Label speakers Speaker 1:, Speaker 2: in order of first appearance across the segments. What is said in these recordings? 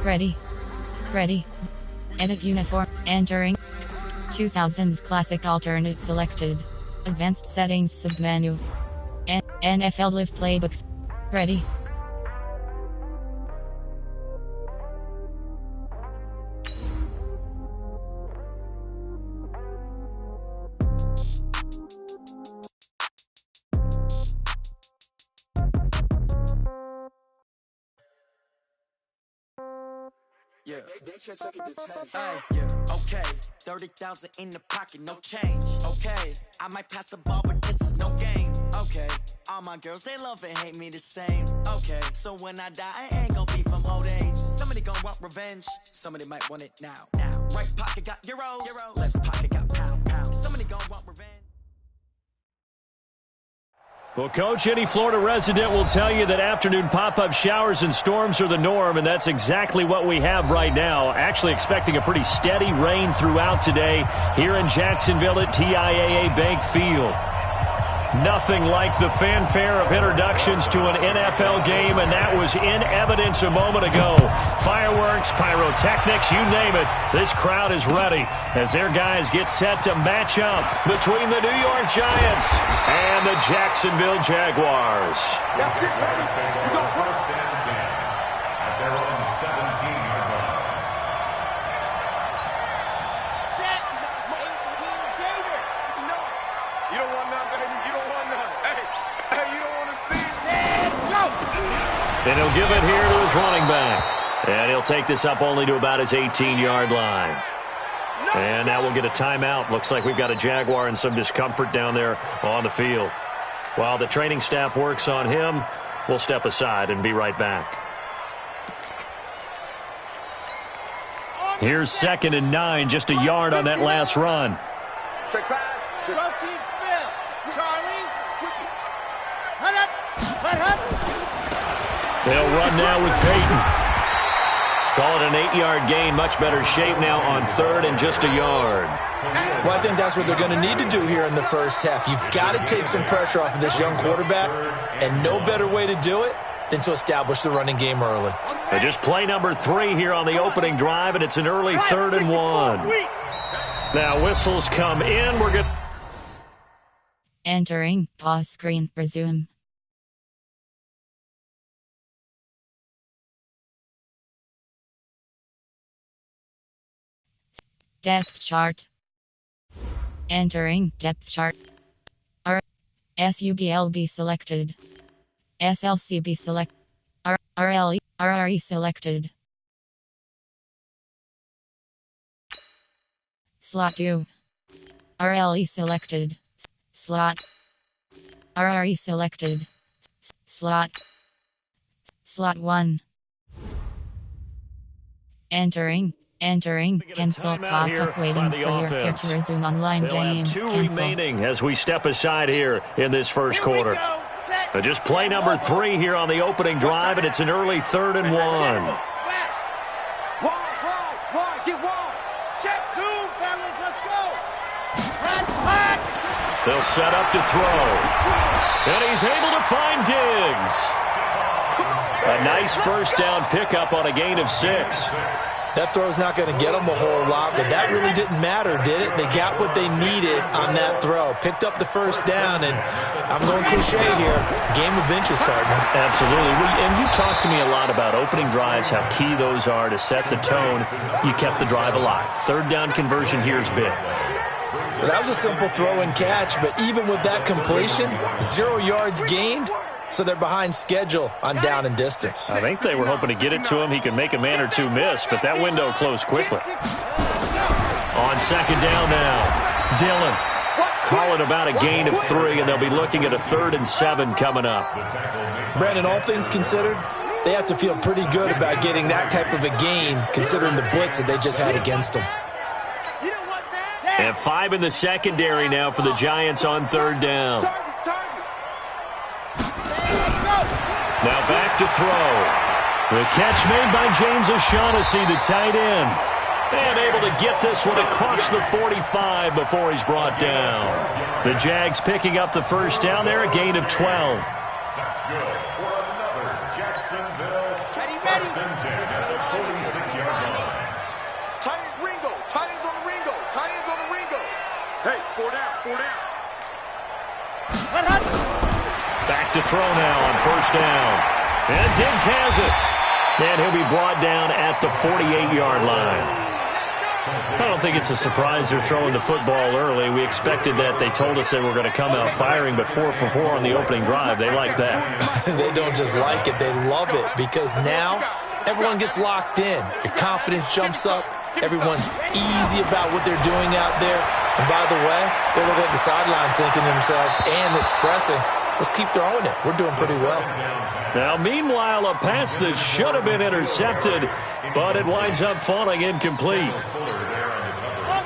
Speaker 1: Ready. Ready. Edit uniform. Entering. 2000s classic alternate selected. Advanced settings submenu. NFL Live playbooks. Ready.
Speaker 2: Yeah. Yeah. Okay. 30,000 in the pocket, no change. Okay. I might pass the ball, but this is no game. Okay. All my girls, they love and hate me the same. Okay. So when I die, I ain't gonna be from old age. Somebody gonna want revenge. Somebody might want it now. Right pocket got euros. Left pocket got pound. Somebody gonna want revenge.
Speaker 3: Well, Coach, any Florida resident will tell you that afternoon pop-up showers and storms are the norm, and that's exactly what we have right now. Actually expecting a pretty steady rain throughout today here in Jacksonville at TIAA Bank Field. Nothing like the fanfare of introductions to an NFL game, and that was in evidence a moment ago. Fireworks, pyrotechnics, you name it. This crowd is ready as their guys get set to match up between the New York Giants and the Jacksonville Jaguars.
Speaker 4: Let's get ready. We go first and 10 at their own 17-yard line.
Speaker 5: Set. 18, David. No. You don't want none, baby. You don't want none. Hey, you don't want to see. Set. Go.
Speaker 3: And he'll give it here to his running back. And he'll take this up only to about his 18-yard line. And now we'll get a timeout. Looks like we've got a Jaguar in some discomfort down there on the field. While the training staff works on him, we'll step aside and be right back. Here's 2nd and 9, just a yard on that last run.
Speaker 5: Check pass. Routine spill. Charlie. Switch it. Hut up.
Speaker 3: They'll run now with Peyton. Call it an 8-yard gain. Much better shape now on 3rd and just a yard.
Speaker 6: Well, I think that's what they're going to need to do here in the first half. You've got to take some pressure off of this young quarterback, and no better way to do it than to establish the running game early.
Speaker 3: But just play number 3 here on the opening drive, and it's an early 3rd and 1. Now whistles come in. We're good.
Speaker 1: Entering. Pause screen. Resume. Depth chart. Entering depth chart. SUBLB selected. SLCB select. RRE selected. Slot 2. RLE selected. Slot. RRE selected. Slot. Slot 1. Entering. Cancel pop-up waiting for your care to resume online
Speaker 3: They'll
Speaker 1: game.
Speaker 3: have 2
Speaker 1: Cancel.
Speaker 3: remaining as we step aside here in this first quarter. But just play number 3 here on the opening drive, and it's an early 3rd and 1.
Speaker 5: Wide. Get wide. Check 2, fellas. Let's go. Hot.
Speaker 3: They'll set up to throw. And he's able to find Diggs. A nice first down pickup on a gain of 6.
Speaker 6: That throw's not going to get them a whole lot, but that really didn't matter, did it? They got what they needed on that throw. Picked up the first down, and I'm going cliche here. Game of inches, partner.
Speaker 3: Absolutely. And you talked to me a lot about opening drives, how key those are to set the tone. You kept the drive alive. 3rd down conversion here is big.
Speaker 6: Well, that was a simple throw and catch, but even with that completion, 0 yards gained. So they're behind schedule on down and distance.
Speaker 3: I think they were hoping to get it to him. He could make a man or two miss, but that window closed quickly. On 2nd down now, Dillon. Call it about a gain of 3, and they'll be looking at a 3rd and 7 coming up.
Speaker 6: Brandon, all things considered, they have to feel pretty good about getting that type of a gain, considering the blitz that they just had against them.
Speaker 3: And 5 in the secondary now for the Giants on 3rd down. Now back to throw. The catch made by James O'Shaughnessy, the tight end. And able to get this one across the 45 before he's brought down. The Jags picking up the first down there, a gain of 12.
Speaker 4: That's good for another Jacksonville first and 10 at the 46.
Speaker 5: 4 down.
Speaker 3: Back to throw now on first down. And Diggs has it. And he'll be brought down at the 48-yard line. I don't think it's a surprise they're throwing the football early. We expected that. They told us they were going to come out firing, but 4 for 4 on the opening drive. They like that.
Speaker 6: They don't just like it. They love it because now everyone gets locked in. Your confidence jumps up. Everyone's easy about what they're doing out there. And by the way, they're looking at the sideline thinking to themselves and expressing, let's keep throwing it. We're doing pretty well.
Speaker 3: Now, meanwhile, a pass that should have been intercepted, but it winds up falling incomplete.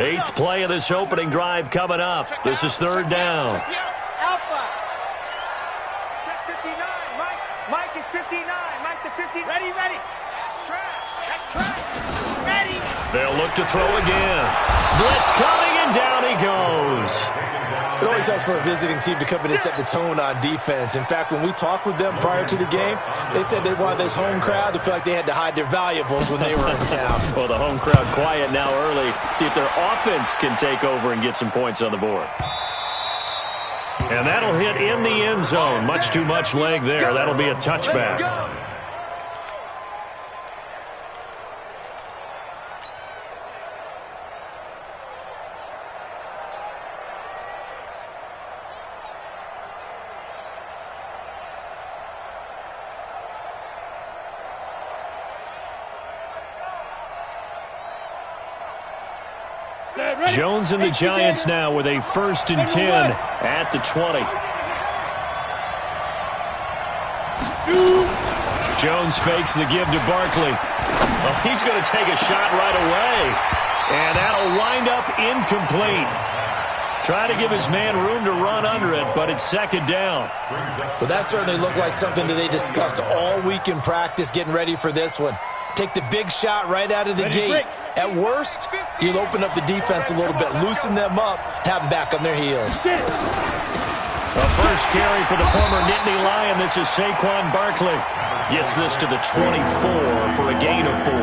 Speaker 3: 8th play of this opening drive coming up. This is 3rd down.
Speaker 5: Alpha. Check 59. Mike is 59. Mike the 50. Ready. That's trash. Ready.
Speaker 3: They'll look to throw again. Blitz coming, and down he goes.
Speaker 6: It always helps for a visiting team to come in and set the tone on defense. In fact, when we talked with them prior to the game, they said they wanted this home crowd to feel like they had to hide their valuables when they were in town.
Speaker 3: Well, the home crowd quiet now early. See if their offense can take over and get some points on the board. And that'll hit in the end zone. Much too much leg there. That'll be a touchback. Jones and the Giants now with a 1st and 10 at the 20. Jones fakes the give to Barkley. Well, he's going to take a shot right away. And that'll wind up incomplete. Try to give his man room to run under it, but it's 2nd down.
Speaker 6: Well, that certainly looked like something that they discussed all week in practice getting ready for this one. Take the big shot right out of the gate. At worst, you'll open up the defense a little bit, loosen them up, have them back on their heels.
Speaker 3: A first carry for the former Nittany Lion. This is Saquon Barkley. Gets this to the 24 for a gain of 4.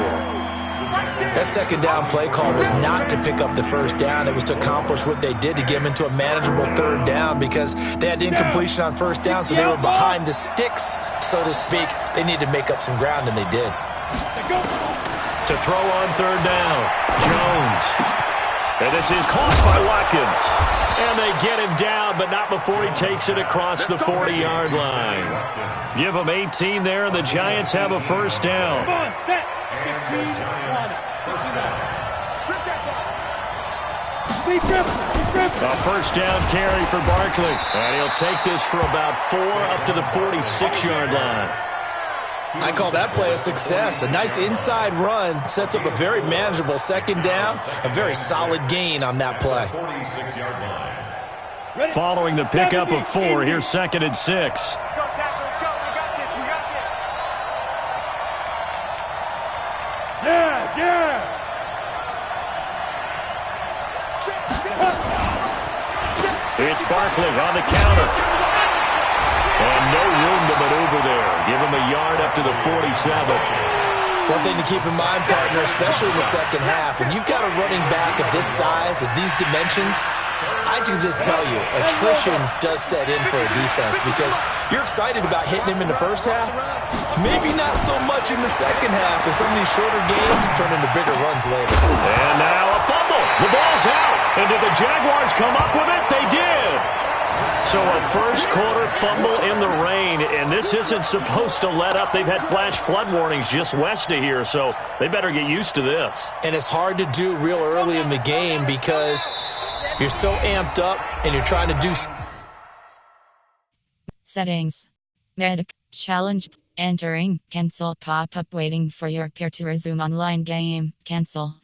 Speaker 6: That 2nd down play call was not to pick up the 1st down. It was to accomplish what they did to get them into a manageable 3rd down because they had incompletion on 1st down, so they were behind the sticks, so to speak. They needed to make up some ground, and they did.
Speaker 3: To throw on 3rd down, Jones. And this is caught by Watkins. And they get him down, but not before he takes it across the 40-yard line. Give them 18 there, and the Giants have a 1st down.
Speaker 5: Come on, set. 15,
Speaker 3: A 1st down carry for Barkley. And he'll take this for about 4 up to the 46-yard line.
Speaker 6: I call that play a success. A nice inside run sets up a very manageable 2nd down. A very solid gain on that play.
Speaker 3: Following the pickup of 4, here's 2nd and 6.
Speaker 5: Let's go. We got this. Yes.
Speaker 3: It's Barkley on the counter. And no room to maneuver there. Give him a yard up to the 47.
Speaker 6: One thing to keep in mind, partner, especially in the 2nd half, when you've got a running back of this size, of these dimensions, I can just tell you, attrition does set in for a defense because you're excited about hitting him in the 1st half, maybe not so much in the 2nd half, and some of these shorter gains turn into bigger runs later.
Speaker 3: And now a fumble. The ball's out. And did the Jaguars come up with it? They did. So a 1st quarter fumble in the rain, and this isn't supposed to let up. They've had flash flood warnings just west of here, so they better get used to this.
Speaker 6: And it's hard to do real early in the game because you're so amped up and you're trying to do...
Speaker 1: Settings. Medic. Challenged. Entering. Cancel pop-up waiting for your peer to resume online game. Cancel.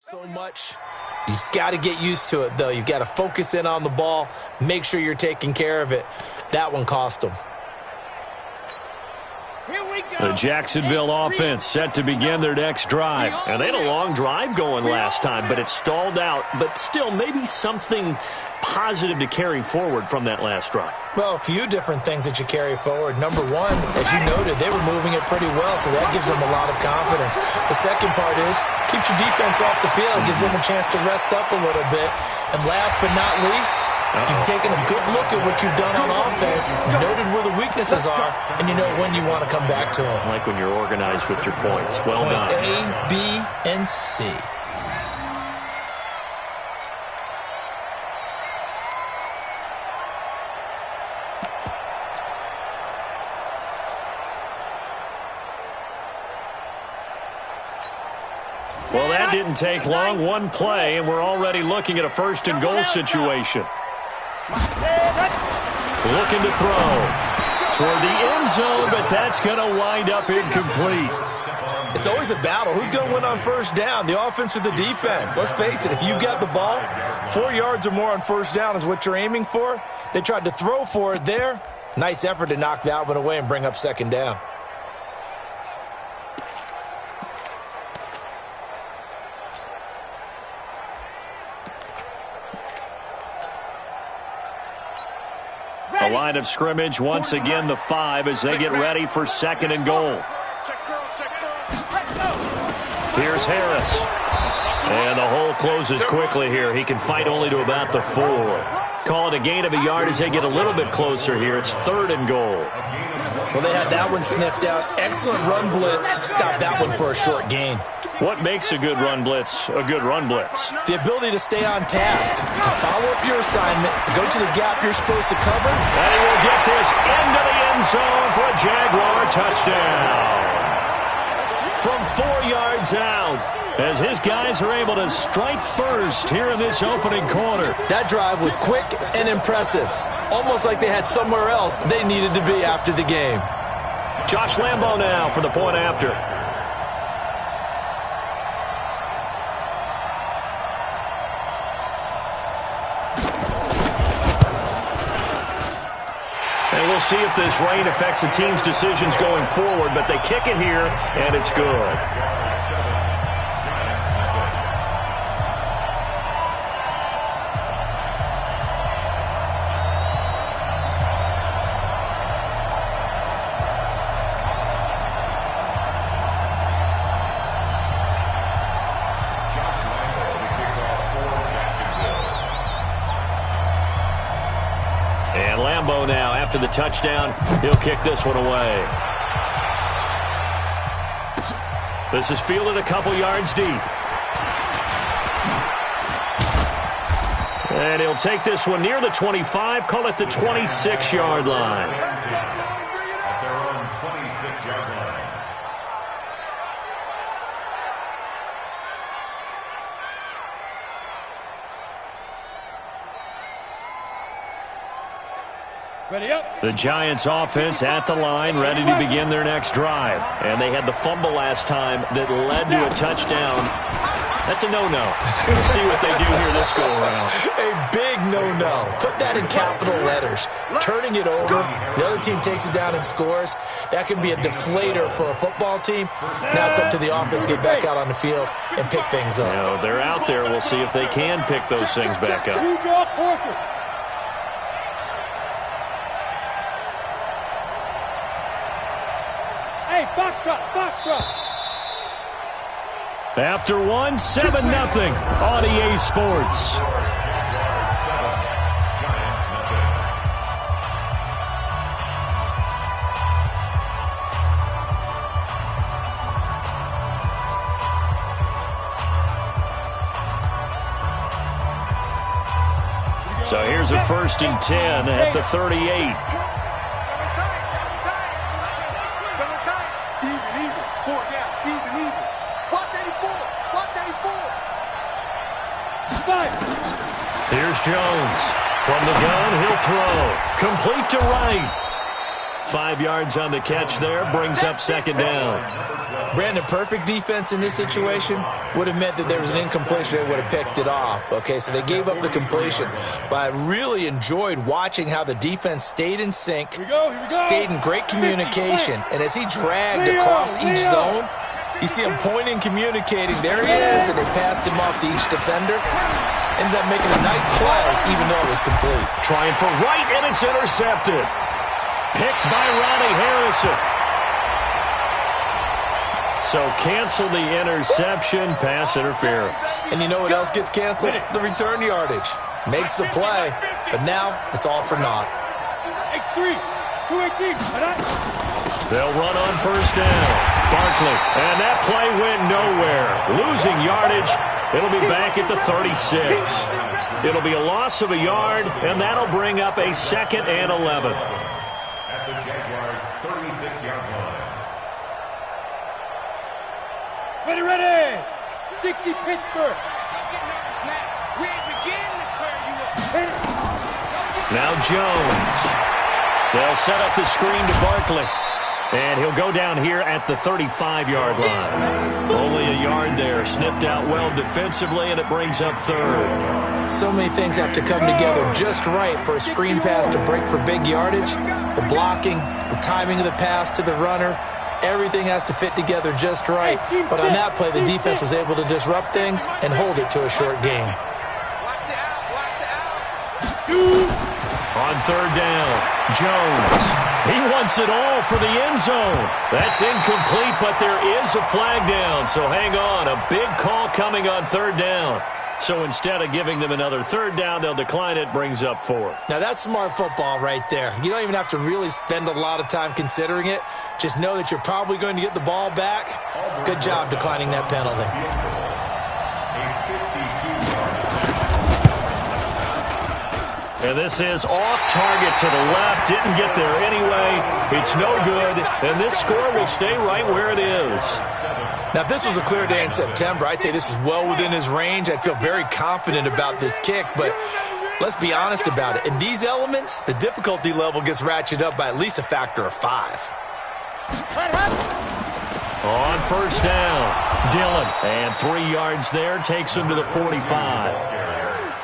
Speaker 6: So much. You've got to get used to it, though. You've got to focus in on the ball, make sure you're taking care of it. That one cost them.
Speaker 3: The Jacksonville offense set to begin their next drive. And they had a long drive going last time, but it stalled out. But still, maybe something positive to carry forward from that last drive.
Speaker 6: Well, a few different things that you carry forward. Number one, as you noted, they were moving it pretty well, so that gives them a lot of confidence. The second part is, keeps your defense off the field, gives them a chance to rest up a little bit. And last but not least, you've taken a good look at what you've done on offense, noted where the weaknesses are, and you know when you want to come back to them.
Speaker 3: Like when you're organized with your points. Well done.
Speaker 6: A, B, and C.
Speaker 3: Well, that didn't take long. One play, and we're already looking at a first-and-goal situation. Looking to throw toward the end zone, but that's going to wind up incomplete.
Speaker 6: It's always a battle. Who's going to win on first down, the offense or the defense? Let's face it, if you've got the ball, 4 yards or more on first down is what you're aiming for. They tried to throw for it there. Nice effort to knock that one away and bring up second down.
Speaker 3: A line of scrimmage, once again the 5 as they get ready for second and goal. Here's Harris. And the hole closes quickly here. He can fight only to about the 4. Call it a gain of a yard as they get a little bit closer here. It's third and goal.
Speaker 6: Well, they had that one sniffed out. Excellent run blitz. Stop that one for a short gain.
Speaker 3: What makes a good run blitz a good run blitz?
Speaker 6: The ability to stay on task, to follow up your assignment, go to the gap you're supposed to cover.
Speaker 3: And he will get this into the end zone for a Jaguar touchdown. From 4 yards out, as his guys are able to strike first here in this opening quarter.
Speaker 6: That drive was quick and impressive. Almost like they had somewhere else they needed to be after the game.
Speaker 3: Josh Lambo now for the point after. And we'll see if this rain affects the team's decisions going forward, but they kick it here, and it's good. And Lambo now, after the touchdown, he'll kick this one away. This is fielded a couple yards deep. And he'll take this one near the 25, call it the 26-yard line.
Speaker 4: At their own 26-yard line.
Speaker 5: Ready up.
Speaker 3: The Giants offense at the line, ready to begin their next drive. And they had the fumble last time that led to a touchdown. That's a no-no. We'll see what they do here this go-around.
Speaker 6: A big no-no. Put that in capital letters. Turning it over, the other team takes it down and scores. That can be a deflator for a football team. Now it's up to the offense to get back out on the field and pick things up.
Speaker 3: You know, they're out there. We'll see if they can pick those things back up.
Speaker 5: Hey, box truck.
Speaker 3: After one, 7-0 on EA Sports. So here's a 1st and 10 at the 38. Here's Jones. From the gun, he'll throw. Complete to right. 5 yards on the catch there, brings up second down.
Speaker 6: Brandon, perfect defense in this situation would have meant that there was an incompletion. They would have picked it off. Okay, so they gave up the completion. But I really enjoyed watching how the defense stayed in sync, stayed in great communication. And as he dragged across each zone, you see him pointing, communicating. There he is, and they passed him off to each defender. Ended up making a nice play, even though it was complete.
Speaker 3: Trying for right, and it's intercepted. Picked by Ronnie Harrison. So cancel the interception, pass interference.
Speaker 6: And you know what else gets canceled? The return yardage. Makes the play, but now it's all for naught.
Speaker 5: X3, 218.
Speaker 3: They'll run on first down. Barkley, and that play went nowhere. Losing yardage. It'll be back at the 36. It'll be a loss of a yard, and that'll bring up a 2nd and 11.
Speaker 4: At the Jaguars' 36-yard line.
Speaker 5: Ready! 60 Pittsburgh.
Speaker 3: Now Jones. They'll set up the screen to Barkley. And he'll go down here at the 35-yard line. Only a yard there. Sniffed out well defensively, and it brings up 3rd.
Speaker 6: So many things have to come together just right for a screen pass to break for big yardage. The blocking, the timing of the pass to the runner, everything has to fit together just right. But on that play, the defense was able to disrupt things and hold it to a short game.
Speaker 3: On 3rd down, Jones. He wants it all for the end zone. That's incomplete, but there is a flag down. So hang on, a big call coming on 3rd down. So instead of giving them another 3rd down, they'll decline it, brings up 4.
Speaker 6: Now that's smart football right there. You don't even have to really spend a lot of time considering it. Just know that you're probably going to get the ball back. Good job declining that penalty.
Speaker 3: And this is off target to the left. Didn't get there anyway. It's no good. And this score will stay right where it is.
Speaker 6: Now, if this was a clear day in September, I'd say this is well within his range. I'd feel very confident about this kick. But let's be honest about it. In these elements, the difficulty level gets ratcheted up by at least a factor of 5.
Speaker 3: On first down, Dillon. And 3 yards there takes him to the 45.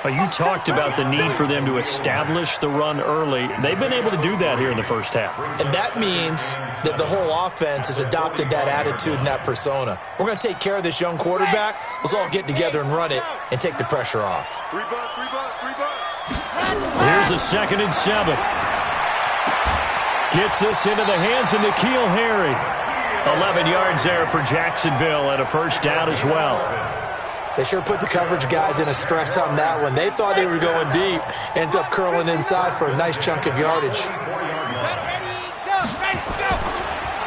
Speaker 3: You talked about the need for them to establish the run early. They've been able to do that here in the first half.
Speaker 6: And that means that the whole offense has adopted that attitude and that persona. We're going to take care of this young quarterback. Let's all get together and run it and take the pressure off.
Speaker 3: Here's a 2nd and 7. Gets this into the hands of N'Keal Harry. 11 yards there for Jacksonville and a first down as well.
Speaker 6: They sure put the coverage guys in a stress on that one. They thought they were going deep. Ends up curling inside for a nice chunk of yardage.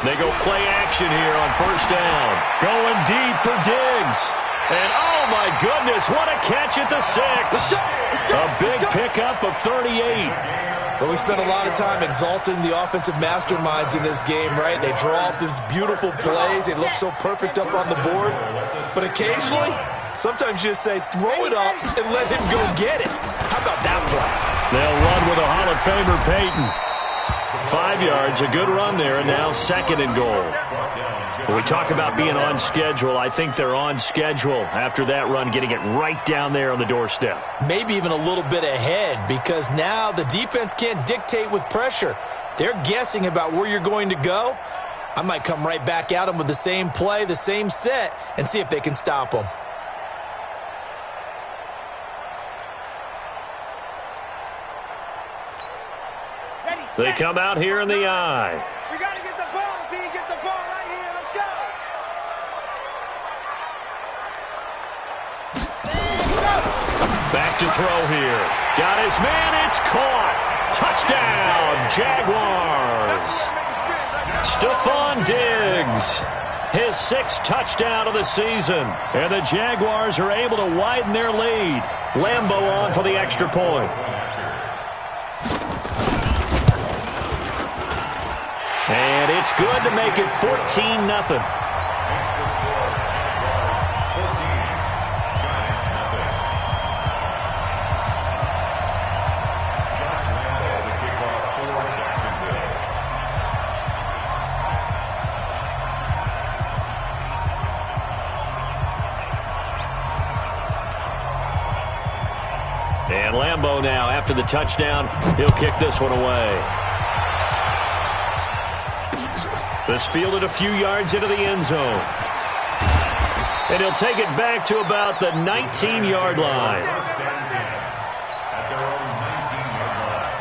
Speaker 3: They go play action here on first down. Going deep for Diggs. And oh my goodness, what a catch at the 6. A big pickup of 38.
Speaker 6: Well, we spent a lot of time exalting the offensive masterminds in this game, right? They draw off these beautiful plays. They look so perfect up on the board. But occasionally, sometimes you just say, throw it up and let him go get it. How about that play?
Speaker 3: They'll run with a Hall of Famer, Peyton. 5 yards, a good run there, and now 2nd and goal. When we talk about being on schedule, I think they're on schedule after that run, getting it right down there on the doorstep.
Speaker 6: Maybe even a little bit ahead, because now the defense can't dictate with pressure. They're guessing about where you're going to go. I might come right back at them with the same play, the same set, and see if they can stop them.
Speaker 3: They come out here in the eye.
Speaker 5: We got to get the ball, D. Get the ball right here. Let's go.
Speaker 3: Back to throw here. Got his man. It's caught. Touchdown, Jaguars. Stephon Diggs. His 6th touchdown of the season. And the Jaguars are able to widen their lead. Lambo on for the extra point. And it's good to make it 14-0. Lambeau now after the touchdown. He'll kick this one away. This fielded a few yards into the end zone. And he'll take it back to about the 19-yard line.
Speaker 4: At their own 19-yard line.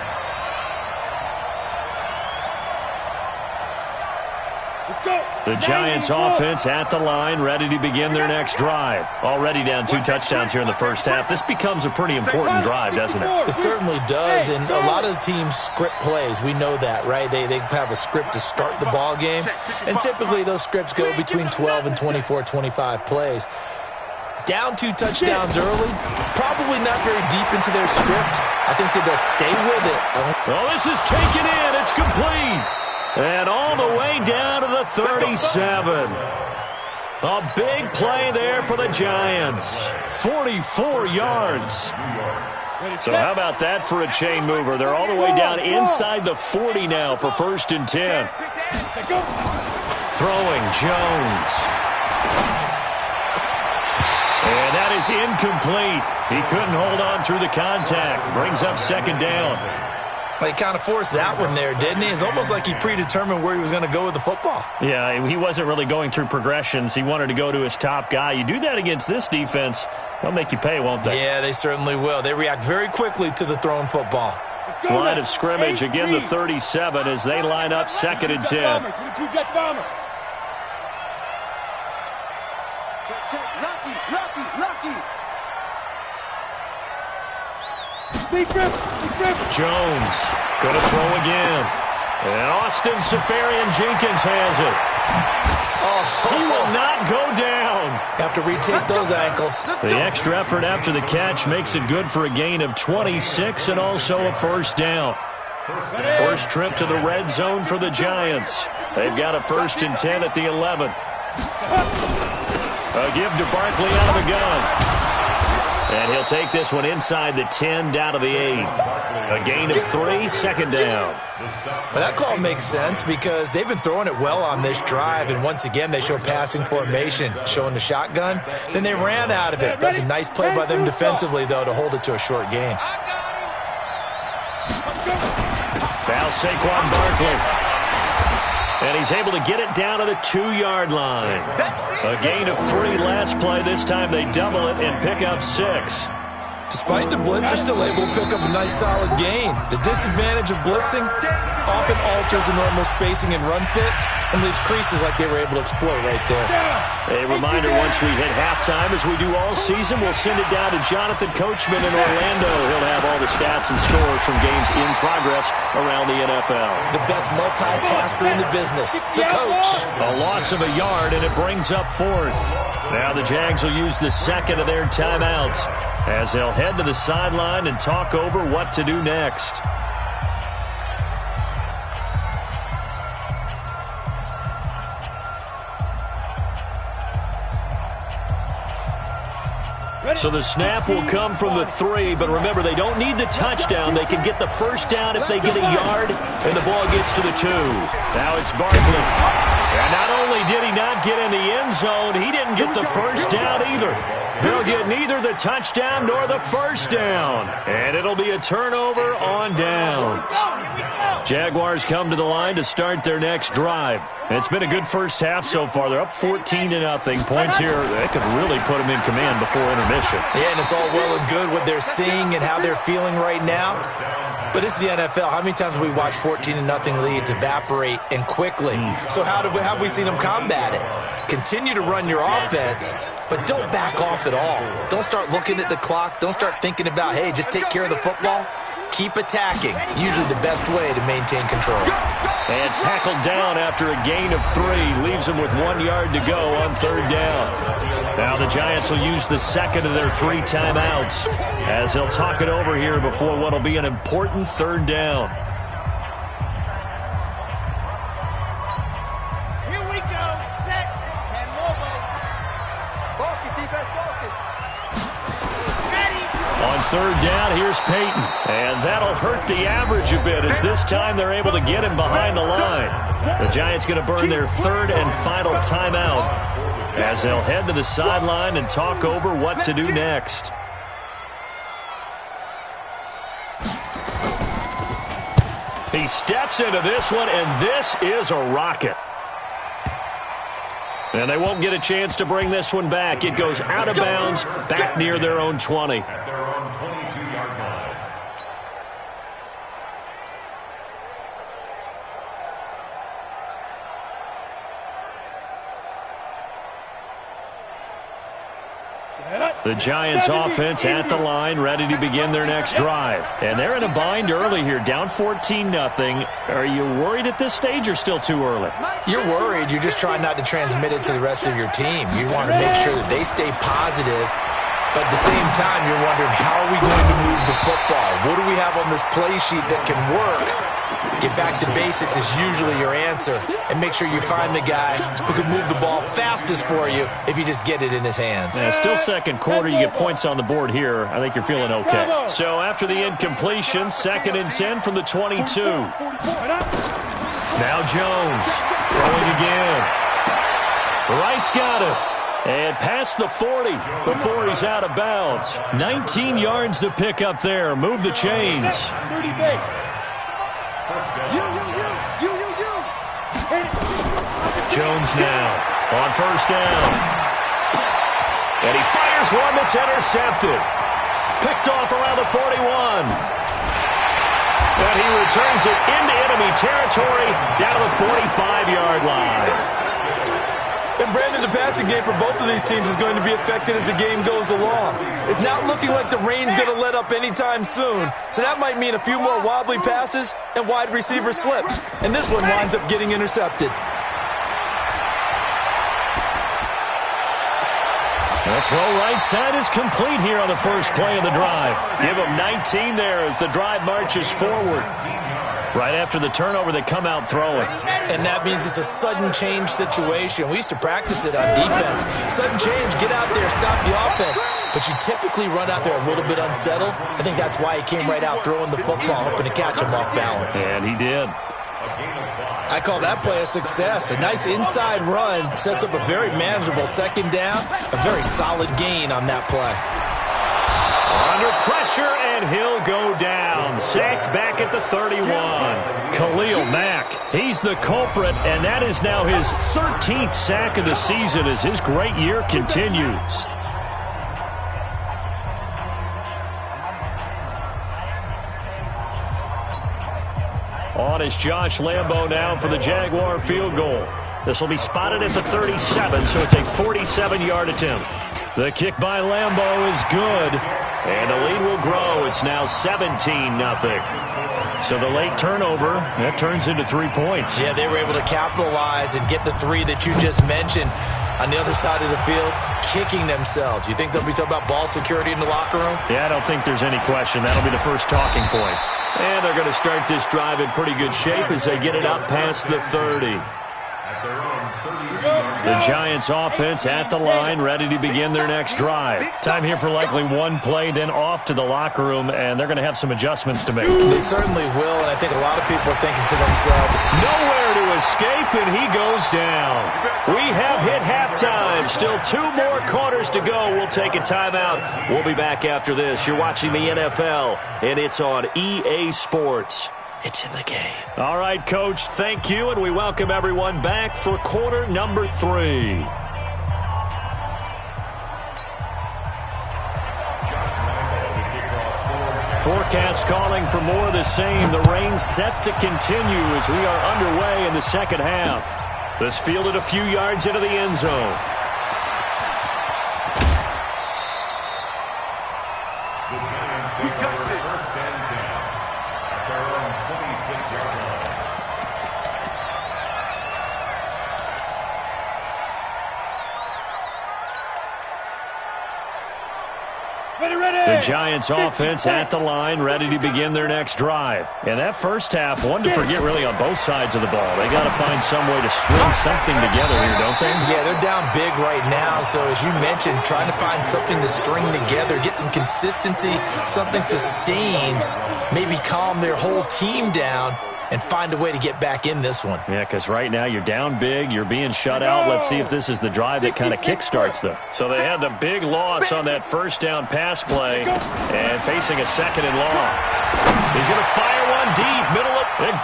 Speaker 5: Let's go.
Speaker 3: The Giants offense at the line, ready to begin their next drive. Already down 2 touchdowns here in the first half. This becomes a pretty important drive, doesn't it?
Speaker 6: It certainly does, and a lot of the teams script plays. We know that, right? They have a script to start the ball game, and typically those scripts go between 12 and 24, 25 plays. Down 2 touchdowns early, probably not very deep into their script. I think that they'll stay with it.
Speaker 3: Oh, this is taken in. It's complete. And all the way down to the 37. A big play there for the Giants. 44 yards. So how about that for a chain mover? They're all the way down inside the 40 now for 1st and 10. Throwing Jones. And that is incomplete. He couldn't hold on through the contact. Brings up 2nd down.
Speaker 6: He kind of forced that one there, didn't he? It's almost like he predetermined where he was going to go with the football.
Speaker 3: Yeah, he wasn't really going through progressions. He wanted to go to his top guy. You do that against this defense, they'll make you pay, won't they?
Speaker 6: Yeah, they certainly will. They react very quickly to the thrown football.
Speaker 3: Line of scrimmage, again the 37 as they line up 2nd and 10. Jones going to throw again. And Austin Safarian-Jenkins has it. Oh, he will not go down.
Speaker 6: Have to retake those ankles.
Speaker 3: The extra effort after the catch makes it good for a gain of 26 and also a 1st down. First trip to the red zone for the Giants. They've got a 1st and 10 at the 11. A give to Barkley out of the gun. And he'll take this one inside the 10 down to the 8. A gain of 3, 2nd down.
Speaker 6: Well, that call makes sense because they've been throwing it well on this drive, and once again they show passing formation, showing the shotgun. Then they ran out of it. That's a nice play by them defensively, though, to hold it to a short gain.
Speaker 3: Foul Saquon Barkley. And he's able to get it down to the 2-yard line. A gain of 3 last play. This time they double it and pick up 6.
Speaker 6: Despite the blitz, they're still able to pick up a nice solid gain. The disadvantage of blitzing often alters the normal spacing and run fits and leaves creases like they were able to exploit right there.
Speaker 3: A reminder, once we hit halftime, as we do all season, we'll send it down to Jonathan Coachman in Orlando. He'll have all the stats and scores from games in progress around the NFL.
Speaker 6: The best multitasker in the business, the coach.
Speaker 3: A loss of a yard, and it brings up 4th. Now the Jags will use the 2nd of their timeouts as they'll head to the sideline and talk over what to do next. So the snap will come from the 3, but remember, they don't need the touchdown. They can get the 1st down if they get a yard, and the ball gets to the 2. Now it's Barkley. And not only did he not get in the end zone, he didn't get the 1st down either. He'll get neither the touchdown nor the 1st down. And it'll be a turnover on downs. Jaguars come to the line to start their next drive. It's been a good first half so far. They're up 14-0. Points here, they could really put them in command before intermission.
Speaker 6: Yeah, and it's all well and good what they're seeing and how they're feeling right now. But it's the NFL. How many times have we watched 14-0 leads evaporate and quickly? So how have we seen them combat it? Continue to run your offense, but don't back off at all. Don't start looking at the clock. Don't start thinking about, hey, just take care of the football. Keep attacking. Usually the best way to maintain control.
Speaker 3: And tackled down after a gain of 3. Leaves them with 1 yard to go on 3rd down. Now the Giants will use the 2nd of their 3 timeouts as they'll talk it over here before what will be an important 3rd down.
Speaker 5: Here we go. Set. And Lobo. Focus, defense, focus. Ready.
Speaker 3: On 3rd down, here's Peyton. And that'll hurt the average a bit as this time they're able to get him behind the line. The Giants going to burn their 3rd and final timeout as they'll head to the sideline and talk over what to do next. He steps into this one, and this is a rocket. And they won't get a chance to bring this one back. It goes out of bounds, back near their own 20.
Speaker 4: At their own 22-yard line.
Speaker 3: The Giants offense at the line, ready to begin their next drive. And they're in a bind early here, down 14-0. Are you worried at this stage or still too early?
Speaker 6: You're worried. You're just trying not to transmit it to the rest of your team. You want to make sure that they stay positive. But at the same time, you're wondering, how are we going to move the football? What do we have on this play sheet that can work? Get back to basics is usually your answer. And make sure you find the guy who can move the ball fastest for you if you just get it in his hands.
Speaker 3: Yeah, still second quarter. You get points on the board here. I think you're feeling okay. So after the incompletion, 2nd and 10 from the 22. Now Jones throwing again. Wright's got it. And past the 40 before he's out of bounds. 19 yards to pick up there. Move the chains. Jones now on 1st down. And he fires one that's intercepted. Picked off around the 41. And he returns it into enemy territory down to the 45-yard line.
Speaker 6: And Brandon, the passing game for both of these teams is going to be affected as the game goes along. It's not looking like the rain's going to let up anytime soon, so that might mean a few more wobbly passes and wide receiver slips. And this one winds up getting intercepted.
Speaker 3: The throw right side is complete here on the first play of the drive. Give them 19 there as the drive marches forward. Right after the turnover, they come out throwing.
Speaker 6: And that means it's a sudden change situation. We used to practice it on defense. Sudden change, get out there, stop the offense. But you typically run out there a little bit unsettled. I think that's why he came right out throwing the football, hoping to catch him off balance.
Speaker 3: And he did.
Speaker 6: I call that play a success. A nice inside run sets up a very manageable 2nd down. A very solid gain on that play.
Speaker 3: Under pressure, and he'll go down. Sacked back at the 31. Khalil Mack, he's the culprit, and that is now his 13th sack of the season as his great year continues. On is Josh Lambo now for the Jaguar field goal. This will be spotted at the 37, so it's a 47-yard attempt. The kick by Lambo is good. And the lead will grow. It's now 17-0. So the late turnover, that turns into 3 points.
Speaker 6: Yeah, they were able to capitalize and get the 3 that you just mentioned. On the other side of the field, kicking themselves. You think they'll be talking about ball security in the locker room?
Speaker 3: Yeah, I don't think there's any question. That'll be the first talking point. And they're going to start this drive in pretty good shape as they get it up past the 30. The Giants offense at the line, ready to begin their next drive. Time here for likely one play, then off to the locker room, and they're going to have some adjustments to make.
Speaker 6: They certainly will, and I think a lot of people are thinking to themselves,
Speaker 3: nowhere to escape, and he goes down. We have hit halftime. Still 2 more quarters to go. We'll take a timeout. We'll be back after this. You're watching the NFL, and it's on EA Sports. It's in the game. All right, Coach, thank you, and we welcome everyone back for quarter number 3. Forecast calling for more of the same. The rain set to continue as we are underway in the second half. This fielded a few yards into the end zone. The Giants offense at the line, ready to begin their next drive. And that first half, one to forget really on both sides of the ball. They got to find some way to string something together here, don't they?
Speaker 6: Yeah, they're down big right now. So as you mentioned, trying to find something to string together, get some consistency, something sustained, maybe calm their whole team down and find a way to get back in this one.
Speaker 3: Yeah, because right now you're down big, you're being shut out. Let's see if this is the drive that kind of kickstarts them. So they had the big loss on that first down pass play and facing a 2nd and long. He's going to fire one deep, middle of, and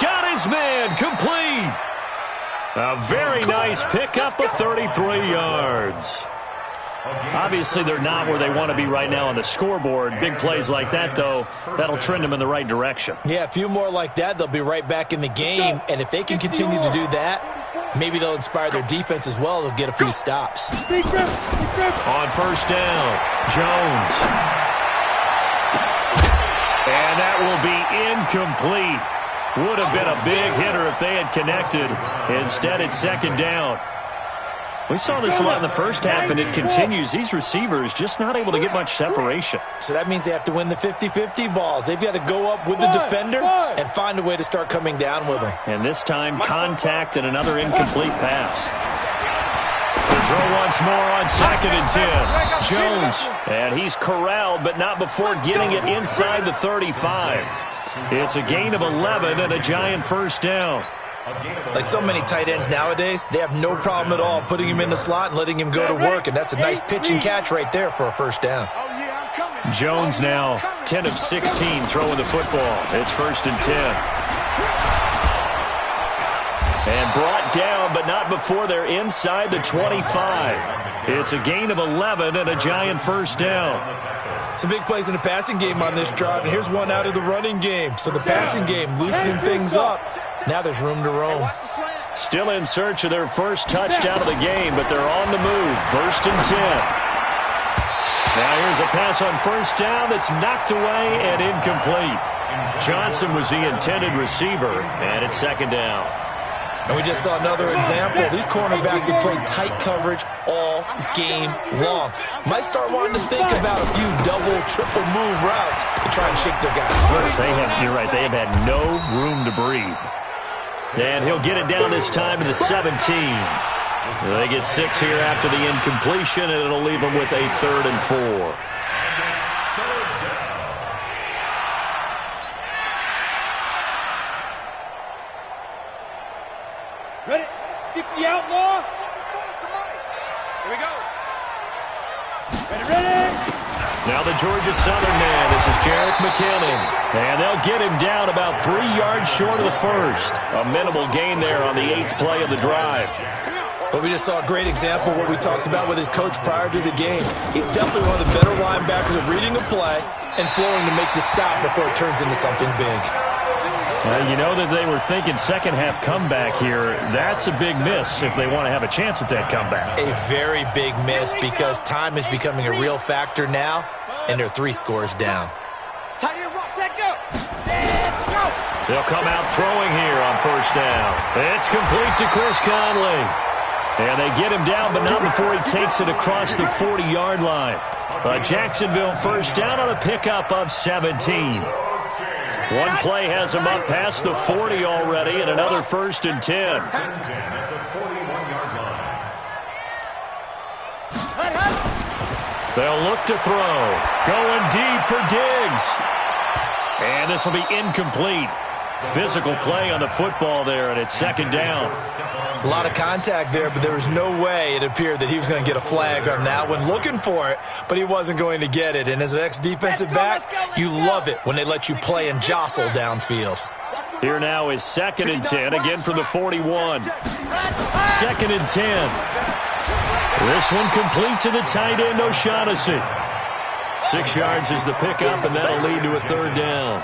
Speaker 3: A very nice pickup of 33 yards. Obviously, they're not where they want to be right now on the scoreboard. Big plays like that, though, that'll trend them in the right direction.
Speaker 6: Yeah, a few more like that, they'll be right back in the game. And if they can continue to do that, maybe they'll inspire their defense as well. They'll get a few stops.
Speaker 3: On first down, Jones. And that will be incomplete. Would have been a big hitter if they had connected. Instead, it's second down. We saw this a lot in the first half, and it continues. These receivers just not able to get much separation.
Speaker 6: So that means they have to win the 50-50 balls. They've got to go up with the defender and find a way to start coming down with them.
Speaker 3: And this time, contact and another incomplete pass. The throw once more on 2nd and 10. Jones. And he's corralled, but not before getting it inside the 35. It's a gain of 11 and a giant first down.
Speaker 6: Like so many tight ends nowadays, they have no problem at all putting him in the slot and letting him go to work, and that's a nice pitch and catch right there for a first down.
Speaker 3: Jones now 10 of 16 throwing the football. It's 1st and 10. And brought down, but not before they're inside the 25. It's a gain of 11 and a giant first down.
Speaker 6: Some big plays in the passing game on this drive, and here's one out of the running game. So the passing game loosening things up. Now there's room to roam.
Speaker 3: Still in search of their first touchdown of the game, but they're on the move. 1st and 10. Now here's a pass on first down that's knocked away and incomplete. Johnson was the intended receiver, and it's second down.
Speaker 6: And we just saw another example. These cornerbacks have played tight coverage all game long. Might start wanting to think about a few double, triple move routes to try and shake their guys free.
Speaker 3: You're right, they have had no room to breathe. And he'll get it down this time to the 17. So they get 6 here after the incompletion, and it'll leave them with a 3rd and 4.
Speaker 5: Ready? 60 outlaw. Here we go. Ready?
Speaker 3: Now the Georgia Southern man. This is Jarek McKinnon. And they'll get him down about 3 yards short of the first. A minimal gain there on the 8th play of the drive.
Speaker 6: But we just saw a great example of what we talked about with his coach prior to the game. He's definitely one of the better linebackers at reading a play and flowing to make the stop before it turns into something big.
Speaker 3: You know that they were thinking second half comeback here. That's a big miss if they want to have a chance at that comeback.
Speaker 6: A very big miss because time is becoming a real factor now, and they're 3 scores down.
Speaker 3: They'll come out throwing here on first down. It's complete to Chris Conley. And they get him down, but not before he takes it across the 40-yard line. Jacksonville first down on a pickup of 17. One play has him up past the 40 already, and another 1st and 10. They'll look to throw. Going deep for Diggs. And this will be incomplete. Physical play on the football there, and it's second down.
Speaker 6: A lot of contact there, but there was no way it appeared that he was going to get a flag on that one. Looking for it, but he wasn't going to get it. And as an ex-defensive back, you love it when they let you play and jostle downfield.
Speaker 3: Here now is 2nd and 10, again from the 41. 2nd and 10. This one complete to the tight end, O'Shaughnessy. 6 yards is the pickup, and that'll lead to a 3rd down.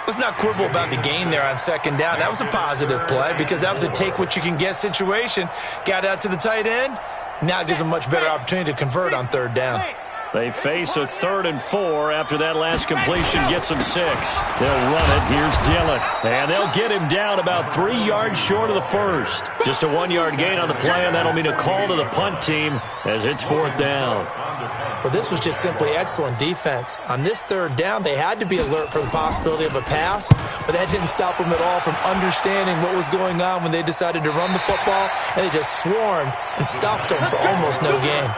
Speaker 6: Let's not quibble about the gain there on second down. That was a positive play because that was a take-what-you-can-get situation. Got out to the tight end. Now it gives them a much better opportunity to convert on 3rd down.
Speaker 3: They face a 3rd and 4 after that last completion gets them 6. They'll run it. Here's Dillon. And they'll get him down about 3 yards short of the first. Just a 1-yard gain on the play, and that'll mean a call to the punt team as it's 4th down.
Speaker 6: Well, this was just simply excellent defense. On this 3rd down, they had to be alert for the possibility of a pass, but that didn't stop them at all from understanding what was going on when they decided to run the football, and they just swarmed and stopped them for almost no gain.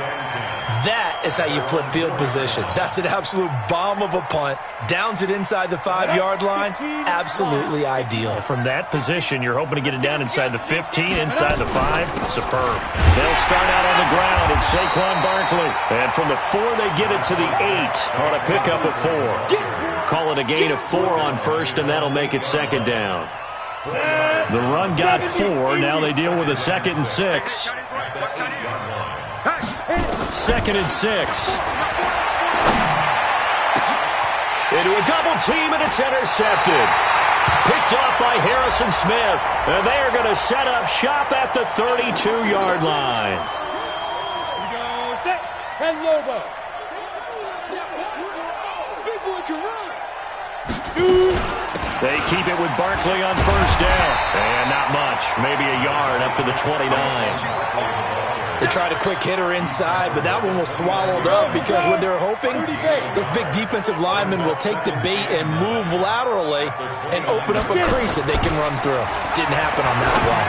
Speaker 6: That is how you flip field position. That's an absolute bomb of a punt. Downs it inside the 5-yard line. Absolutely ideal.
Speaker 3: From that position, you're hoping to get it down inside the 15, inside the 5. Superb. They'll start out on the ground, and Saquon Barkley. And from the 4, they get it to the 8 on a pickup of 4. Call it a gain of 4 on first, and that'll make it 2nd down. The run got 4. Now they deal with a 2nd and 6. 2nd and 6. Into a double team, and it's intercepted. Picked off by Harrison Smith. And they are going to set up shop at the 32-yard line. They keep it with Barkley on 1st down. And not much. Maybe a yard up to the 29.
Speaker 6: They tried a quick hitter inside, but that one was swallowed up because what they're hoping, this big defensive lineman will take the bait and move laterally and open up a crease that they can run through. Didn't happen on that one.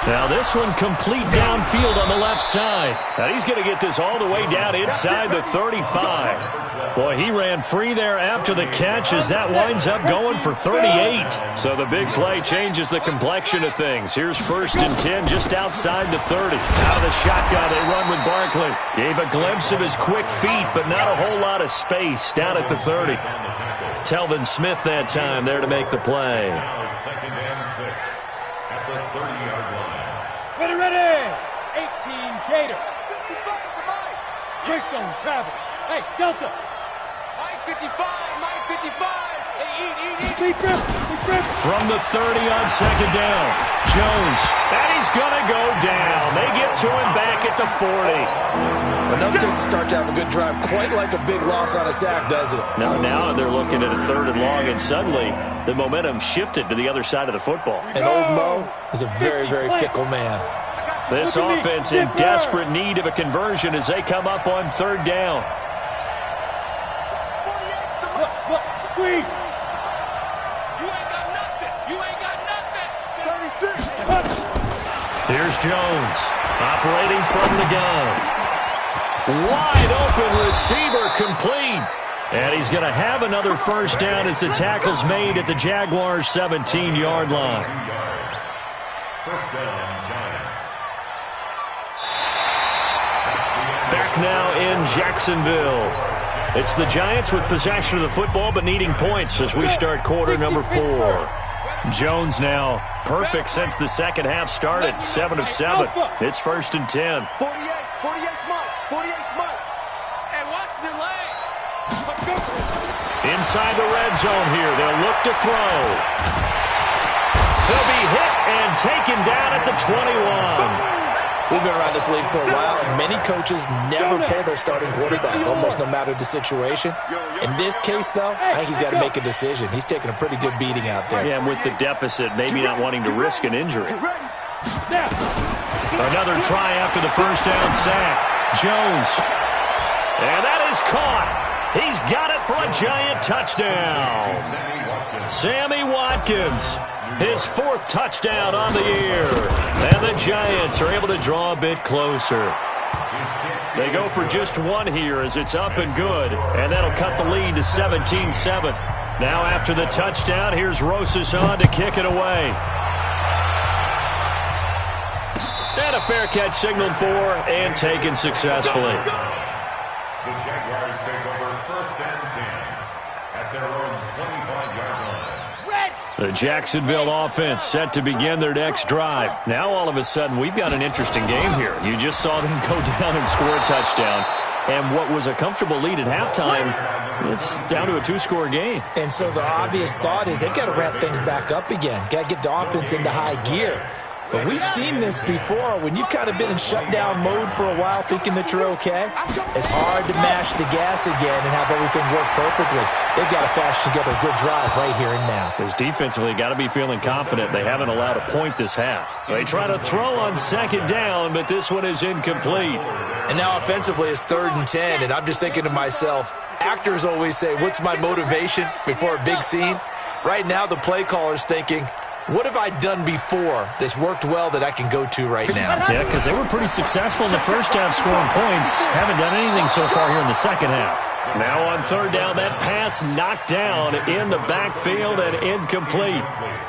Speaker 3: Now this one complete downfield on the left side. Now he's going to get this all the way down inside the 35. Boy, he ran free there after the catch as that winds up going for 38. So the big play changes the complexion of things. Here's 1st and 10 just outside the 30. Out of the shotgun, they run with Barkley. Gave a glimpse of his quick feet, but not a whole lot of space down at the 30. Telvin Smith that time there to make the play.
Speaker 4: 2nd and 6 at the 30-yard line.
Speaker 7: Ready! 18 Gator. Keystone travel. Hey, Delta. Mike 55, Mike 55. Hey, eat.
Speaker 3: From the 30 on 2nd down. Jones. And he's going to go down. They get to him back at the 40.
Speaker 6: Enough to start to have a good drive. Quite like a big loss on a sack, does it?
Speaker 3: Now they're looking at a 3rd and long, and suddenly the momentum shifted to the other side of the football.
Speaker 6: And old Mo is a very, very fickle man.
Speaker 3: This offense in desperate need of a conversion as they come up on 3rd down.
Speaker 7: Look, squeeze.
Speaker 5: You ain't got nothing. 36.
Speaker 3: Here's Jones operating from the gun. Wide open receiver complete. And he's going to have another 1st down as the tackle's made at the Jaguars' 17-yard line.
Speaker 4: 1st down, Giants.
Speaker 3: Back now in Jacksonville. It's the Giants with possession of the football but needing points as we start quarter number 4. Jones now perfect since the 2nd half started. 7 of 7. It's 1st and 10.
Speaker 5: 48 Mike. And watch the lane.
Speaker 3: Inside the red zone here. They'll look to throw. He'll be hit and taken down at the 21.
Speaker 6: We've been around this league for a while, and many coaches never pull their starting quarterback, almost no matter the situation. In this case, though, I think he's got to make a decision. He's taking a pretty good beating out there.
Speaker 3: Yeah, and with the deficit, maybe not wanting to risk an injury. Another try after the 1st down sack. Jones. And that is caught. He's got it for a Giant touchdown. Sammy Watkins. His 4th touchdown on the year. And the Giants are able to draw a bit closer. They go for just 1 here as it's up and good. And that'll cut the lead to 17-7. Now after the touchdown, here's Rosas on to kick it away. And a fair catch signaled for and taken successfully.
Speaker 4: The Jaguars take over 1st and 10 at their own 25-yard line.
Speaker 3: The Jacksonville offense set to begin their next drive. Now all of a sudden we've got an interesting game here. You just saw them go down and score a touchdown. And what was a comfortable lead at halftime, it's down to a 2-score game.
Speaker 6: And so the obvious thought is they've got to ramp things back up again. Got to get the offense into high gear. But we've seen this before. When you've kind of been in shutdown mode for a while thinking that you're okay, it's hard to mash the gas again and have everything work perfectly. They've got to fashion together a good drive right here and now.
Speaker 3: Because defensively, got to be feeling confident. They haven't allowed a point this half. They try to throw on 2nd down, but this one is incomplete.
Speaker 6: And now offensively it's 3rd and 10, and I'm just thinking to myself, actors always say, what's my motivation before a big scene? Right now the play caller's thinking, what have I done before that's worked well that I can go to right now?
Speaker 3: Yeah, because they were pretty successful in the 1st half scoring points. Haven't done anything so far here in the 2nd half. Now on 3rd down, that pass knocked down in the backfield and incomplete.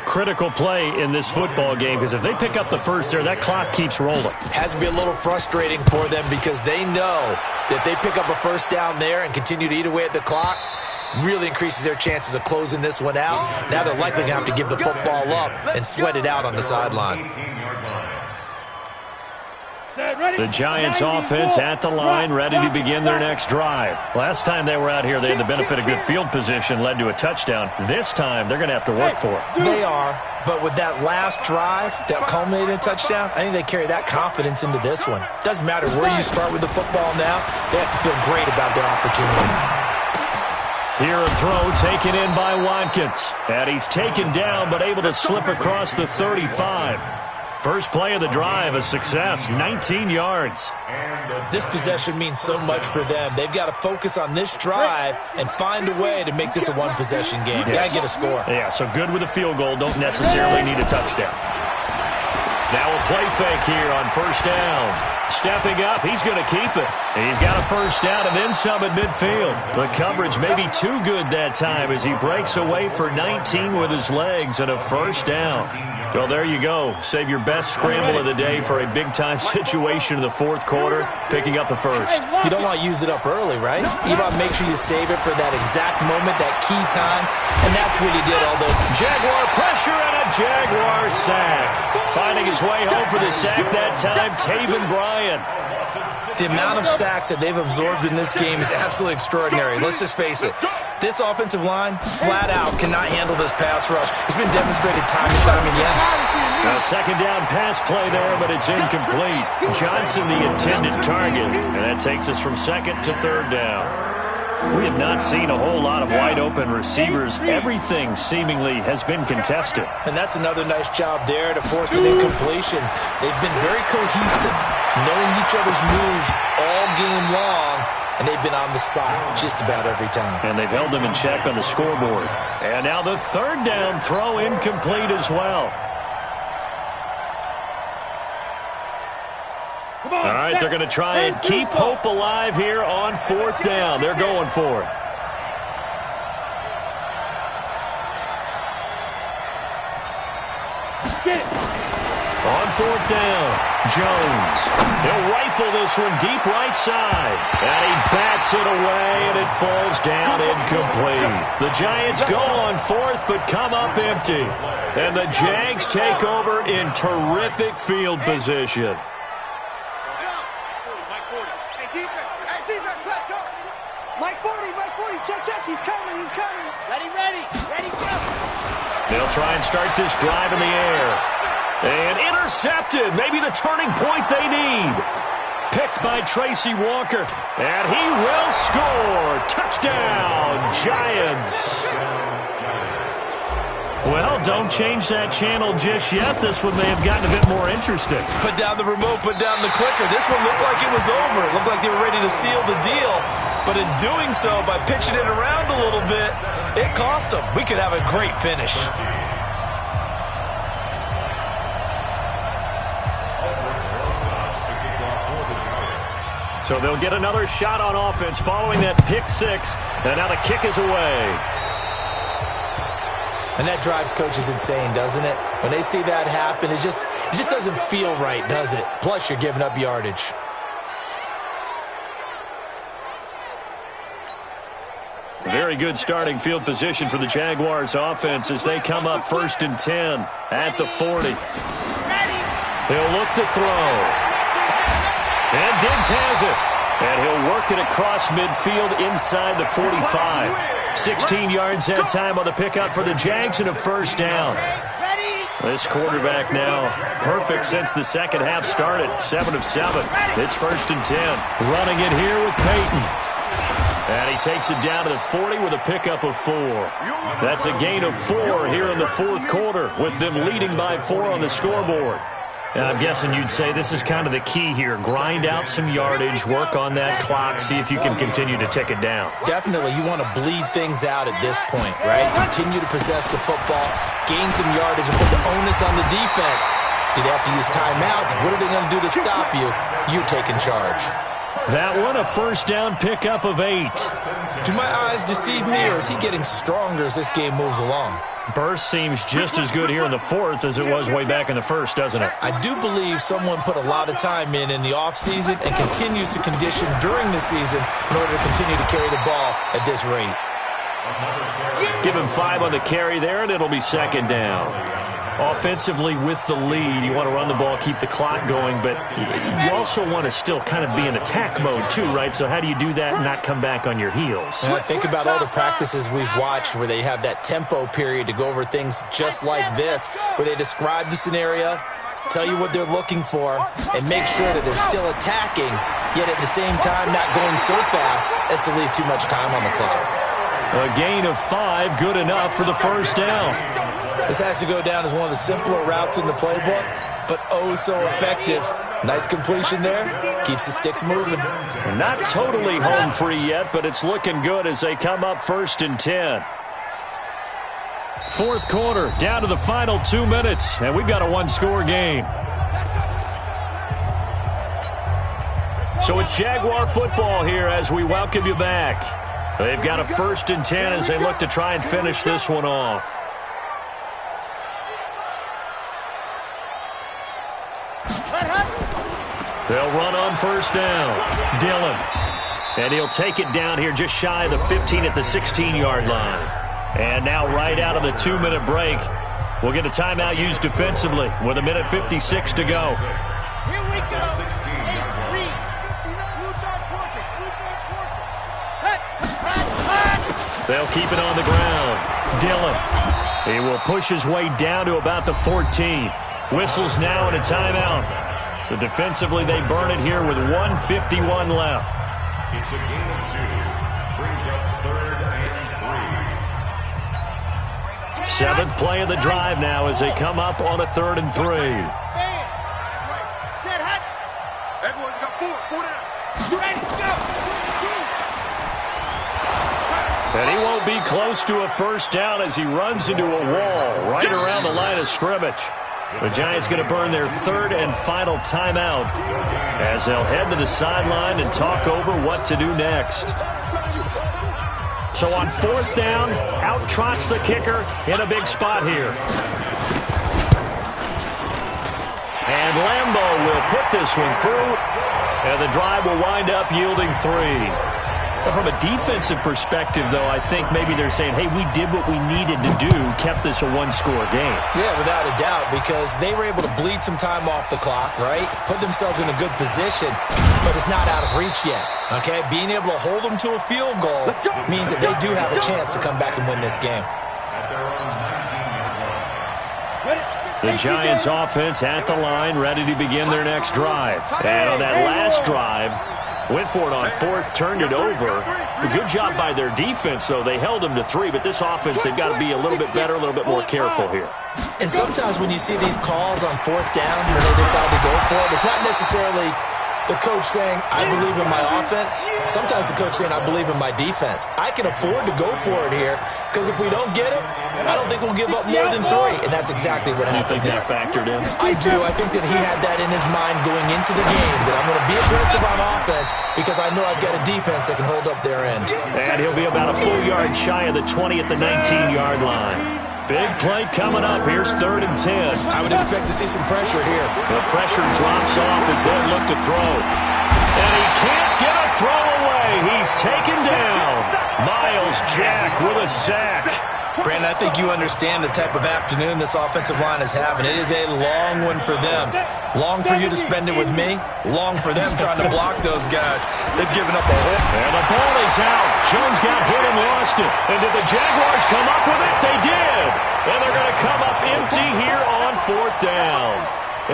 Speaker 3: Critical play in this football game because if they pick up the 1st there, that clock keeps rolling.
Speaker 6: Has to be a little frustrating for them because they know that if they pick up a 1st down there and continue to eat away at the clock, really increases their chances of closing this one out. Now they're likely going to have to give the football up and sweat it out on the sideline.
Speaker 3: The Giants offense at the line, ready to begin their next drive. Last time they were out here, they had the benefit of good field position, led to a touchdown. This time, they're going to have to work for it.
Speaker 6: They are, but with that last drive that culminated in a touchdown, I think they carry that confidence into this one. Doesn't matter where you start with the football now, they have to feel great about their opportunity.
Speaker 3: Here a throw taken in by Watkins. And he's taken down, but able to slip across the 35. First play of the drive, a success, 19 yards.
Speaker 6: This possession means so much for them. They've got to focus on this drive and find a way to make this a one-possession game. Got to get a score.
Speaker 3: Yeah, so good with a field goal. Don't necessarily need a touchdown. Now a play fake here on first down. Stepping up, he's going to keep it. He's got a first down and then some at midfield. The coverage may be too good that time as he breaks away for 19 with his legs and a first down. Well, there you go. Save your best scramble of the day for a big-time situation in the fourth quarter, picking up the first.
Speaker 6: You don't want to use it up early, right? You want to make sure you save it for that exact moment, that key time, and that's what he did, although
Speaker 3: Jaguar pressure and a Jaguar sack. Finding his way home for the sack that time, Taven Bryan.
Speaker 6: The amount of sacks that they've absorbed in this game is absolutely extraordinary. Let's just face it. This offensive line, flat out, cannot handle this pass rush. It's been demonstrated time and time again.
Speaker 3: A second down pass play there, but it's incomplete. Johnson the intended target, and that takes us from second to third down. We have not seen a whole lot of wide-open receivers. Everything seemingly has been contested.
Speaker 6: And that's another nice job there to force an incompletion. They've been very cohesive, knowing each other's moves all game long, and they've been on the spot just about every time.
Speaker 3: And they've held them in check on the scoreboard. And now the third down throw incomplete as well. All right, they're going to try and keep hope alive here on fourth down. They're going for it. On fourth down, Jones. He'll rifle this one deep right side. And he bats it away, and it falls down incomplete. The Giants go on fourth, but come up empty. And the Jags take over in terrific field position.
Speaker 7: Mike 40, check, he's coming. Ready, go.
Speaker 3: They'll try and start this drive in the air. And intercepted, maybe the turning point they need. Picked by Tracy Walker, and he will score. Touchdown, Giants. Well, don't change that channel just yet. This one may have gotten a bit more interesting.
Speaker 6: Put down the remote, put down the clicker. This one looked like it was over. It looked like they were ready to seal the deal. But in doing so, by pitching it around a little bit, it cost them. We could have a great finish.
Speaker 3: So they'll get another shot on offense following that pick six. And now the kick is away.
Speaker 6: And that drives coaches insane, doesn't it? When they see that happen, it just doesn't feel right, does it? Plus, you're giving up yardage.
Speaker 3: Very good starting field position for the Jaguars offense as they come up 1st and 10 at the 40. He'll look to throw. And Diggs has it. And he'll work it across midfield inside the 45. 16 yards that time on the pickup for the Jags and a first down. This quarterback now perfect since the second half started. 7 of 7. It's 1st and 10. Running it here with Peyton. And he takes it down to the 40 with a pickup of 4. That's a gain of 4 here in the fourth quarter with them leading by 4 on the scoreboard. And I'm guessing you'd say this is kind of the key here. Grind out some yardage, work on that clock, see if you can continue to tick it down.
Speaker 6: Definitely, you want to bleed things out at this point, right? Continue to possess the football, gain some yardage, and put the onus on the defense. Do they have to use timeouts? What are they going to do to stop you? You take in charge.
Speaker 3: That one, a first down pickup of 8.
Speaker 6: Do my eyes deceive me, or is he getting stronger as this game moves along?
Speaker 3: Burst seems just as good here in the fourth as it was way back in the first, doesn't it?
Speaker 6: I do believe someone put a lot of time in the offseason and continues to condition during the season in order to continue to carry the ball at this rate.
Speaker 3: Give him 5 on the carry there, and it'll be second down. Offensively with the lead, you want to run the ball, keep the clock going, but you also want to still kind of be in attack mode too, right? So how do you do that and not come back on your heels?
Speaker 6: Yeah, think about all the practices we've watched where they have that tempo period to go over things just like this, where they describe the scenario, tell you what they're looking for, and make sure that they're still attacking, yet at the same time not going so fast as to leave too much time on the clock.
Speaker 3: A gain of 5, good enough for the first down.
Speaker 6: This has to go down as one of the simpler routes in the playbook, but oh so effective. Nice completion there. Keeps the sticks moving.
Speaker 3: Not totally home free yet, but it's looking good as they come up 1st and 10. Fourth quarter, down to the final 2 minutes, and we've got a one-score game. So it's Jaguar football here as we welcome you back. They've got a 1st and 10 as they look to try and finish this one off. They'll run on 1st down. Dillon. And he'll take it down here just shy of the 15 at the 16-yard line. And now right out of the 2-minute break, we'll get a timeout used defensively with 1:56 to go.
Speaker 7: Here we go.
Speaker 3: They'll keep it on the ground. Dillon. He will push his way down to about the 14. Whistles now and a timeout. So defensively, they burn it here with 1:51 left.
Speaker 4: It's a gain of 2. Brings up 3rd and 3.
Speaker 3: 7th play of the drive now as they come up on a 3rd and 3.
Speaker 5: Everyone's got 4 down. Ready to go.
Speaker 3: And he won't be close to a first down as he runs into a wall right around the line of scrimmage. The Giants going to burn their 3rd and final timeout as they'll head to the sideline and talk over what to do next. So on 4th down, out trots the kicker in a big spot here. And Lambeau will put this one through, and the drive will wind up yielding 3. From a defensive perspective, though, I think maybe they're saying, hey, we did what we needed to do, kept this a one-score game.
Speaker 6: Yeah, without a doubt, because they were able to bleed some time off the clock, right? Put themselves in a good position, but it's not out of reach yet, okay? Being able to hold them to a field goal means that they do have a chance to come back and win this game.
Speaker 3: The Giants offense at the line, ready to begin their next drive. And on that last drive, went for it on 4th, turned it over. A good job by their defense, though. They held them to 3, but this offense, they've got to be a little bit better, a little bit more careful here.
Speaker 6: And sometimes when you see these calls on 4th down where they decide to go for it, it's not necessarily the coach saying, I believe in my offense. Sometimes the coach saying, I believe in my defense. I can afford to go for it here because if we don't get it, I don't think we'll give up more than 3. And that's exactly what happened.
Speaker 3: You think that factored in?
Speaker 6: I do. I think that he had that in his mind going into the game, that I'm going to be aggressive on offense because I know I've got a defense that can hold up their end.
Speaker 3: And he'll be about a full yard shy of the 20 at the 19-yard line. Big play coming up. Here's 3rd and 10.
Speaker 6: I would expect to see some pressure here.
Speaker 3: The pressure drops off as they look to throw. And he can't get a throw away. He's taken down. Myles Jack with a sack.
Speaker 6: Brandon, I think you understand the type of afternoon this offensive line is having. It is a long one for them. Long for you to spend it with me. Long for them trying to block those guys. They've given up a hole.
Speaker 3: And the ball is out. Jones got hit and lost it. And did the Jaguars come up with it? They did. And they're going to come up empty here on 4th down.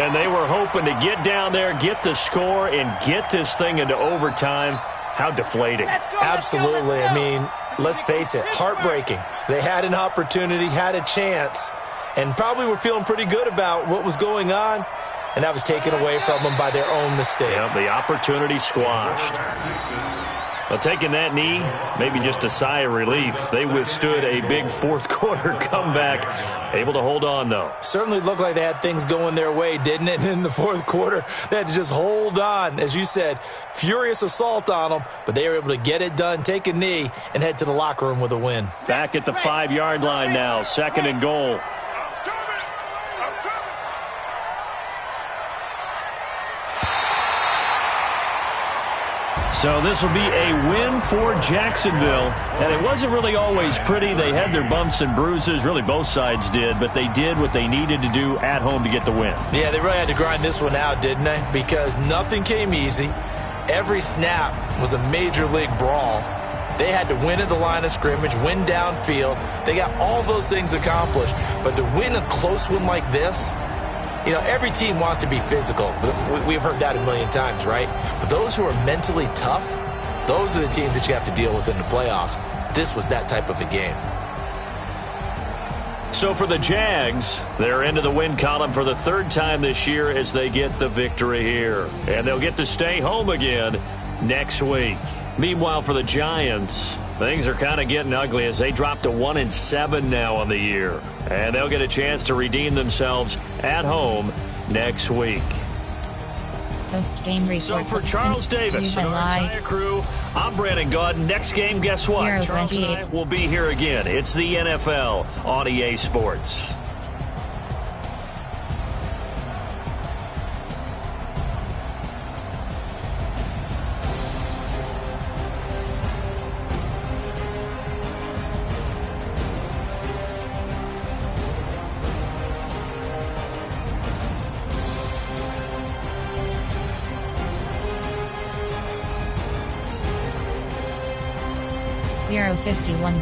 Speaker 3: And they were hoping to get down there, get the score, and get this thing into overtime. How deflating.
Speaker 6: Absolutely. I mean, let's face it, heartbreaking. They had an opportunity, had a chance, and probably were feeling pretty good about what was going on, and that was taken away from them by their own mistake.
Speaker 3: Yep, the opportunity squashed. Well, taking that knee, maybe just a sigh of relief. They withstood a big 4th quarter comeback. Able to hold on, though.
Speaker 6: Certainly looked like they had things going their way, didn't it? And in the 4th quarter, they had to just hold on. As you said, furious assault on them, but they were able to get it done, take a knee, and head to the locker room with a win.
Speaker 3: Back at the 5-yard line now, 2nd and goal. So this will be a win for Jacksonville. And it wasn't really always pretty. They had their bumps and bruises. Really, both sides did. But they did what they needed to do at home to get the win.
Speaker 6: Yeah, they really had to grind this one out, didn't they? Because nothing came easy. Every snap was a major league brawl. They had to win at the line of scrimmage, win downfield. They got all those things accomplished. But to win a close one like this, you know, every team wants to be physical. We've heard that a million times, right? But those who are mentally tough, those are the teams that you have to deal with in the playoffs. This was that type of a game.
Speaker 3: So for the Jags, they're into the win column for the third time this year as they get the victory here. And they'll get to stay home again next week. Meanwhile, for the Giants, things are kind of getting ugly as they drop to 1-7 now on the year. And they'll get a chance to redeem themselves at home next week.
Speaker 1: Post-game report.
Speaker 3: So for Charles Davis and our entire crew, I'm Brandon Gaudin. Next game, guess what? Charles and I will be here again. It's the NFL on EA Sports.
Speaker 1: Zero 51.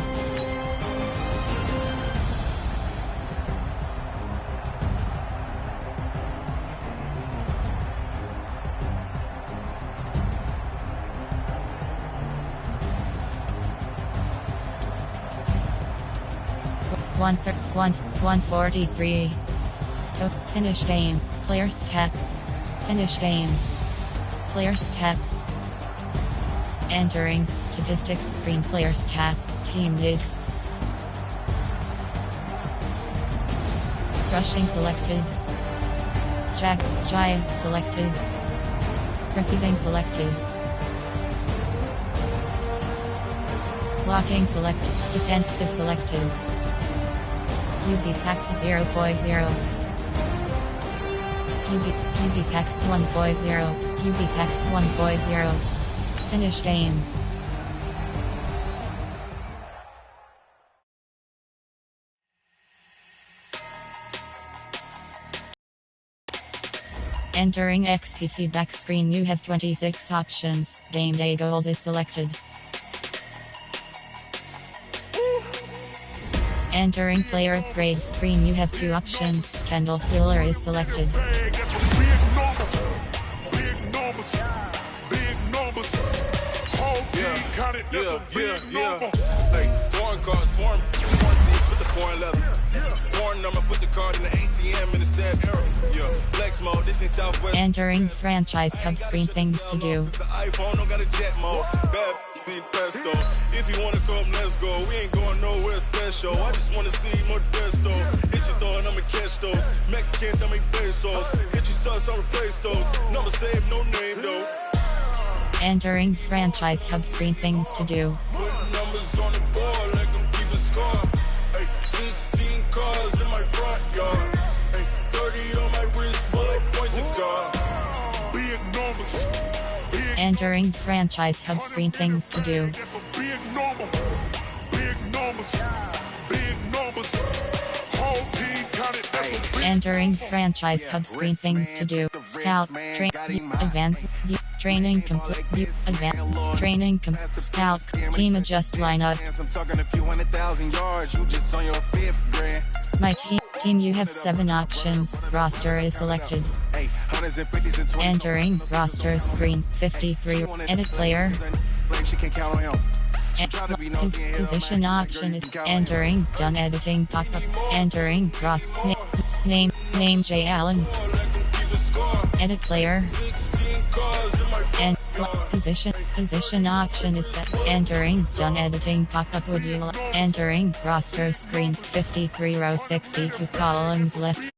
Speaker 1: One 143. Finish game. Player stats. Finish game. Player stats. Entering statistics screen. Player stats. Team league. Rushing selected. Giants selected. Receiving selected. Blocking selected. Defensive selected. QB sacks 0.0. QB sacks 1.0. QB sacks 1.0. Finish game. Entering XP feedback screen, you have 26 options. Game day goals is selected. Entering player upgrades screen, you have 2 options. Kendall Fuller is selected.
Speaker 5: Hey, foreign cards, foreign seats with the foreign leather. Foreign number, put the card in the ATM in the sad era. Yeah, flex mode, this ain't Southwest.
Speaker 1: Entering franchise hub screen, things to do.
Speaker 5: The iPhone don't got a jet mode. Bad pesto. If you wanna come, let's go. We ain't going nowhere special. I just wanna see Modesto. Hit your thought, I'ma catch those. Mexican, don't make pesos. Hit your sauce, I'll replace those. Number save, no name though.
Speaker 1: Entering franchise hub screen, things to do.
Speaker 5: Putting numbers on the board like I'm keeping score. Hey, 16 cars in my front yard. Hey, 30 on my wrist, bullet point to God. Big numbers.
Speaker 1: Entering franchise hub screen, things to do.
Speaker 5: Big numbers. Big numbers. Big numbers. Whole team counted.
Speaker 1: Entering franchise hub screen, things to do. Scout, train, advance, view, training complete, view, advance, training scout, team adjust lineup.
Speaker 5: I'm talking a few 100,000 yards. You just on your 5th grade.
Speaker 1: My team, you have 7 options. Roster is selected. Entering roster screen, 53. Edit player. Position option is entering. Done editing pop-up. Entering name J Allen. Edit player. And position option is set. Entering done editing pop-up. Would you entering roster screen, 53 row 62 columns left.